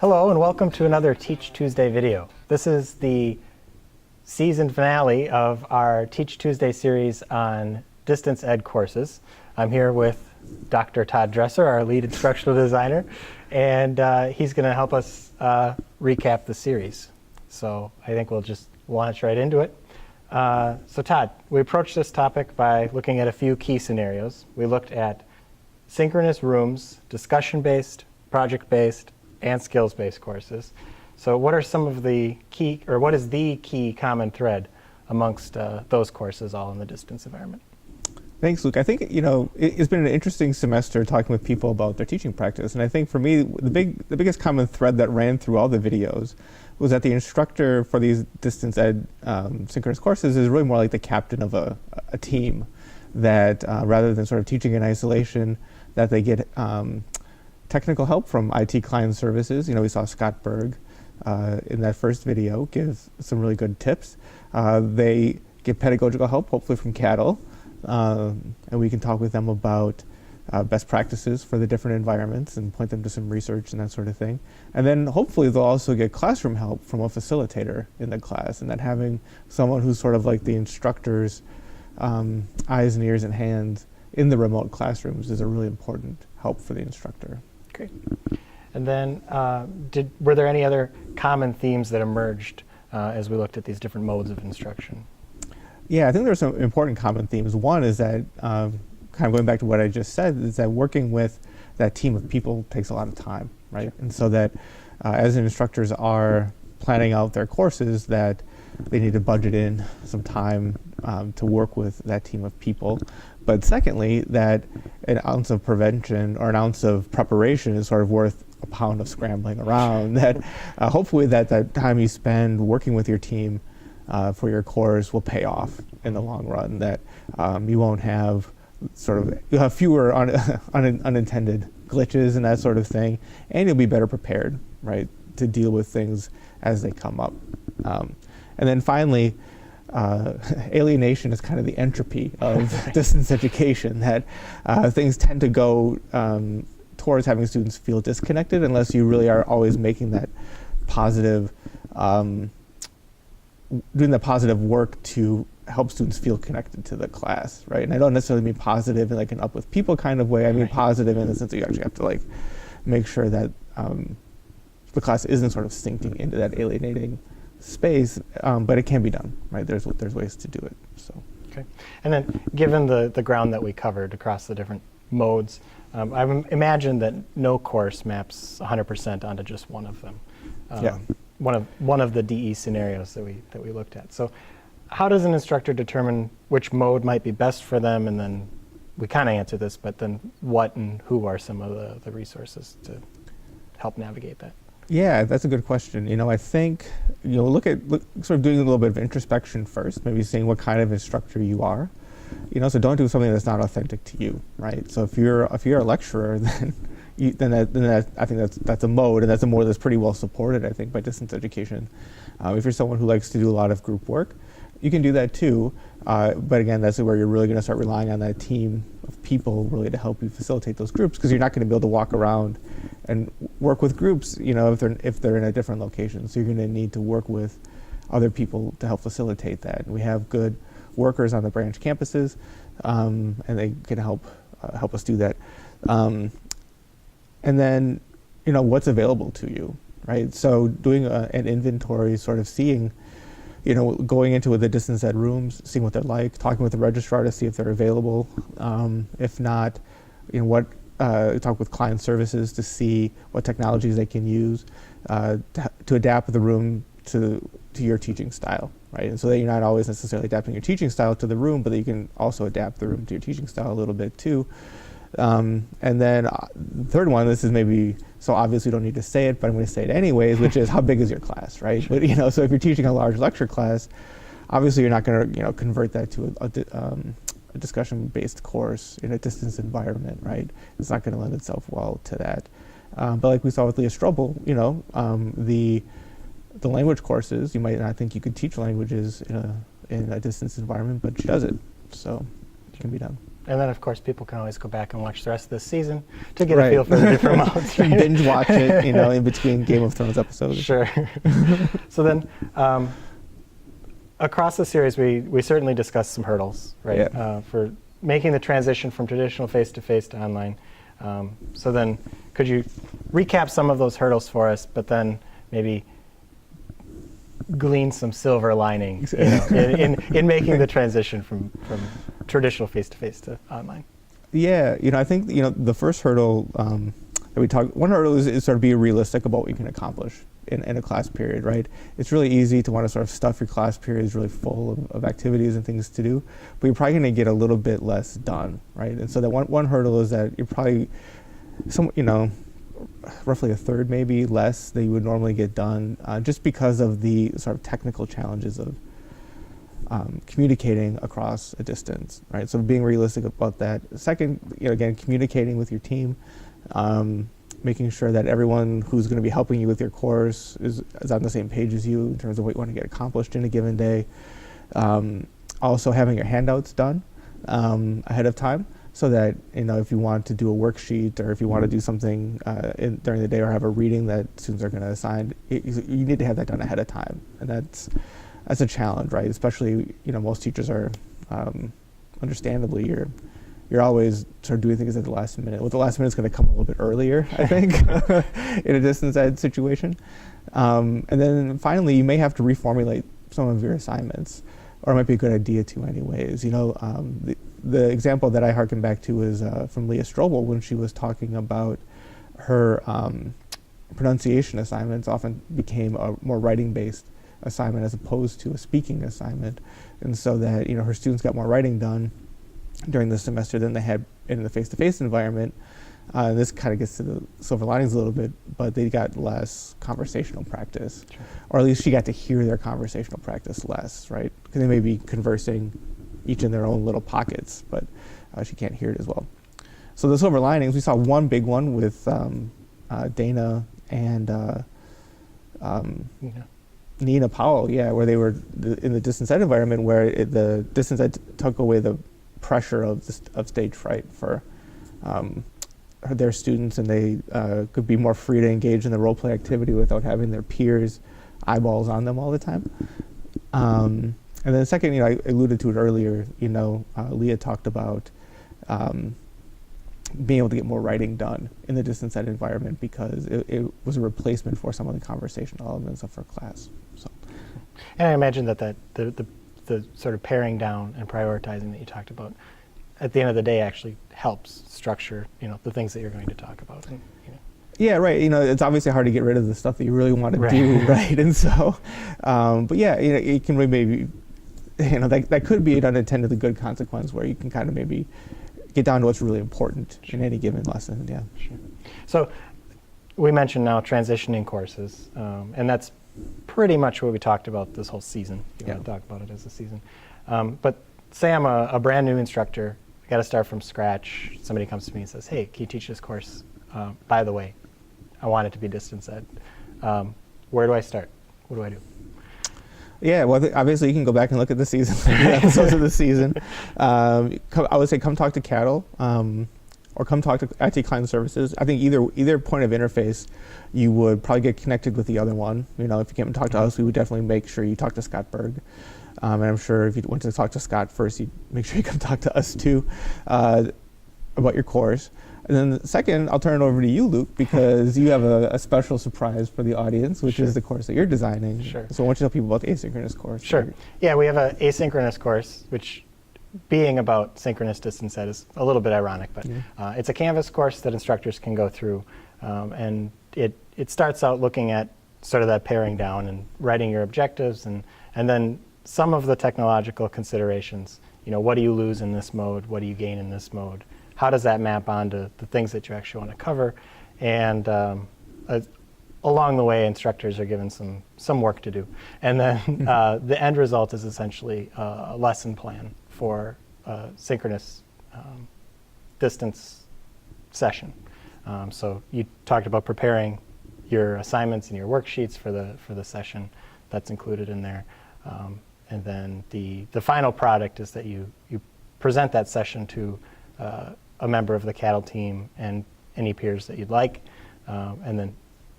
Hello and welcome to another Teach Tuesday video. This is the season finale of our Teach Tuesday series on distance ed courses. I'm here with Dr. Todd Dresser, our lead instructional designer, and he's going to help us recap the series. So I think we'll just launch right into it. So Todd, we approached this topic by looking at a few key scenarios. We looked at synchronous rooms, discussion-based, project-based, and skills-based courses. So what are some of the key, or what is the key common thread amongst those courses all in the distance environment? Thanks, Luke. I think, it's been an interesting semester talking with people about their teaching practice. And I think for me, the biggest common thread that ran through all the videos was that the instructor for these distance ed synchronous courses is really more like the captain of a team, that rather than sort of teaching in isolation, that they get technical help from IT client services. We saw Scott Berg in that first video give some really good tips. They get pedagogical help, hopefully from CADL, and we can talk with them about best practices for the different environments and point them to some research and that sort of thing. And then hopefully they'll also get classroom help from a facilitator in the class, and that having someone who's sort of like the instructor's eyes and ears and hands in the remote classrooms is a really important help for the instructor. Great. And then were there any other common themes that emerged as we looked at these different modes of instruction? Yeah, I think there are some important common themes. One is that, kind of going back to what I just said, is that working with that team of people takes a lot of time, right? Sure. And so that as instructors are planning out their courses, that they need to budget in some time to work with that team of people. But secondly, that an ounce of prevention or an ounce of preparation is sort of worth a pound of scrambling around. That hopefully that time you spend working with your team for your course will pay off in the long run. That you won't have you'll have fewer unintended glitches and that sort of thing, and you'll be better prepared, right, to deal with things as they come up. And then finally, alienation is kind of the entropy of distance education, that things tend to go towards having students feel disconnected unless you really are always making that positive, doing the positive work to help students feel connected to the class, right? And I don't necessarily mean positive in like an up with people kind of way. I mean positive in the sense that you actually have to make sure that the class isn't sort of sinking into that alienating space, but it can be done, right? There's ways to do it. So. Okay. And then given the ground that we covered across the different modes, I imagine that no course maps 100% onto just one of them. Yeah. One of the DE scenarios that we looked at. So how does an instructor determine which mode might be best for them? And then we kind of answered this, but then what and who are some of the resources to help navigate that? Yeah, that's a good question. I think look sort of doing a little bit of introspection first, maybe seeing what kind of instructor you are. So don't do something that's not authentic to you, right? So if you're a lecturer, then I think that's a mode, and that's a mode that's pretty well supported, I think, by distance education. If you're someone who likes to do a lot of group work, you can do that too. But again, that's where you're really going to start relying on that team of people really to help you facilitate those groups, because you're not going to be able to walk around and work with groups, if they're in a different location. So you're going to need to work with other people to help facilitate that. And we have good workers on the branch campuses, and they can help us do that. And then, what's available to you, right? So doing an inventory, sort of seeing, going into the distance ed rooms, seeing what they're like, talking with the registrar to see if they're available. If not, talk with client services to see what technologies they can use to adapt the room to your teaching style, right? And so that you're not always necessarily adapting your teaching style to the room, but that you can also adapt the room to your teaching style a little bit too. And then the third one, this is maybe so obvious we don't need to say it, but I'm going to say it anyways, which is how big is your class, right? Sure. But so if you're teaching a large lecture class, obviously you're not going to convert that to a discussion-based course in a distance environment, right? It's not going to lend itself well to that. But like we saw with Leah Strobel, the language courses, you might not think you could teach languages in a distance environment, but she does it, so it can be done. And then, of course, people can always go back and watch the rest of this season to get a Right. feel for the different modes. Right? Binge watch it, in between Game of Thrones episodes. Sure. So then, across the series, we certainly discussed some hurdles, right, Yeah. for making the transition from traditional face-to-face to online. So then, could you recap some of those hurdles for us, but then maybe glean some silver linings in making the transition from traditional face-to-face to online? Yeah, I think the first hurdle that we talked. One hurdle is sort of be realistic about what you can accomplish in a class period, right? It's really easy to want to sort of stuff your class periods really full of activities and things to do, but you're probably going to get a little bit less done, right? And so that one hurdle is that you're probably roughly a third, maybe less, than you would normally get done, just because of the sort of technical challenges of communicating across a distance, right? So being realistic about that. Second, again, communicating with your team, making sure that everyone who's going to be helping you with your course is on the same page as you in terms of what you want to get accomplished in a given day. Also having your handouts done ahead of time, so that if you want to do a worksheet or if you want to do something during the day or have a reading that students are going to assign, you need to have that done ahead of time, and that's a challenge, right? Especially most teachers are, understandably, you're always sort of doing things at the last minute. Well, the last minute is going to come a little bit earlier, I think, in a distance ed situation. And then finally, you may have to reformulate some of your assignments, or it might be a good idea to anyways. The example that I harken back to is from Leah Strobel when she was talking about her pronunciation assignments often became a more writing-based assignment as opposed to a speaking assignment, and so that her students got more writing done during the semester than they had in the face-to-face environment. This kind of gets to the silver linings a little bit, but they got less conversational practice, Sure. or at least she got to hear their conversational practice less, right? Because they may be conversing each in their own little pockets, but she can't hear it as well. So the silver linings, we saw one big one with Dana and Nina Powell, where they were in the distance ed environment, where the distance ed took away the pressure of stage fright for their students, and they could be more free to engage in the role play activity without having their peers' eyeballs on them all the time. And then second, I alluded to it earlier, Leah talked about being able to get more writing done in the distance ed environment because it was a replacement for some of the conversational elements of her class. So, And I imagine that the sort of paring down and prioritizing that you talked about at the end of the day actually helps structure, the things that you're going to talk about. And, Yeah, right. It's obviously hard to get rid of the stuff that you really want to do, right? And so, but yeah, it can maybe, that could be an unintendedly good consequence where you can kind of maybe get down to what's really important in any given lesson. Yeah. Sure. So we mentioned now transitioning courses, and that's pretty much what we talked about this whole season. You want to talk about it as a season. But say I'm a brand new instructor, I got to start from scratch. Somebody comes to me and says, hey, can you teach this course? By the way, I want it to be distance ed. Where do I start? What do I do? Yeah, well, obviously you can go back and look at the season, the episodes of the season. I would say come talk to Cattle, or come talk to IT Client Services. I think either point of interface, you would probably get connected with the other one. If you came and talk to us, we would definitely make sure you talk to Scott Berg. And I'm sure if you went to talk to Scott first, you'd make sure you come talk to us too about your course. And then second, I'll turn it over to you, Luke, because you have a special surprise for the audience, which is the course that you're designing. Sure. So why don't you tell people about the asynchronous course? Sure. Yeah, we have an asynchronous course, which being about synchronous distance ed is a little bit ironic, but it's a Canvas course that instructors can go through. And it starts out looking at sort of that paring down and writing your objectives and then some of the technological considerations. What do you lose in this mode? What do you gain in this mode? How does that map onto the things that you actually want to cover? And along the way, instructors are given some work to do. And then the end result is essentially a lesson plan for a synchronous distance session. So you talked about preparing your assignments and your worksheets for the session. That's included in there. And then the final product is that you present that session to a member of the CADL team and any peers that you'd like, and then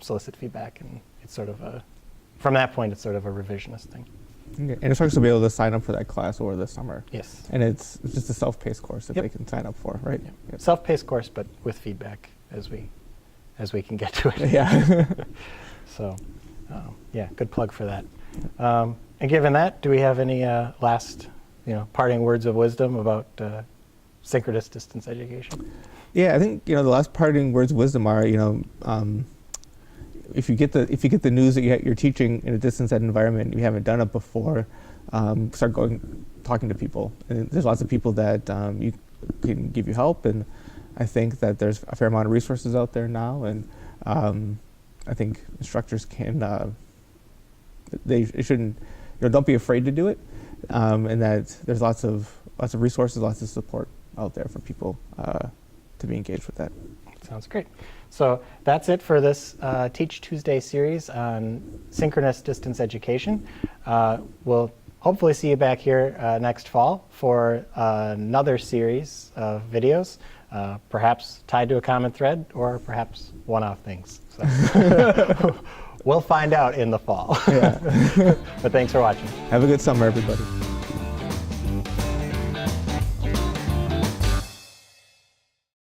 solicit feedback. And it's sort of from that point, it's sort of a revisionist thing. Okay. And instructors will be able to sign up for that class over the summer. Yes. And it's just a self-paced course that Yep. they can sign up for, right? Yep. Yep. Self-paced course, but with feedback as we can get to it. Yeah. So, yeah, good plug for that. And given that, do we have any last, parting words of wisdom about synchronous distance education? Yeah, I think the last parting words of wisdom are if you get the news that you're teaching in a distance ed environment and you haven't done it before, start talking to people. And there's lots of people that you can give you help, and I think that there's a fair amount of resources out there now, and I think instructors can they shouldn't don't be afraid to do it, and that there's lots of resources, lots of support out there for people to be engaged with that. Sounds great. So that's it for this Teach Tuesday series on synchronous distance education. We'll hopefully see you back here next fall for another series of videos, perhaps tied to a common thread or perhaps one-off things. So we'll find out in the fall. Yeah. But thanks for watching. Have a good summer, everybody.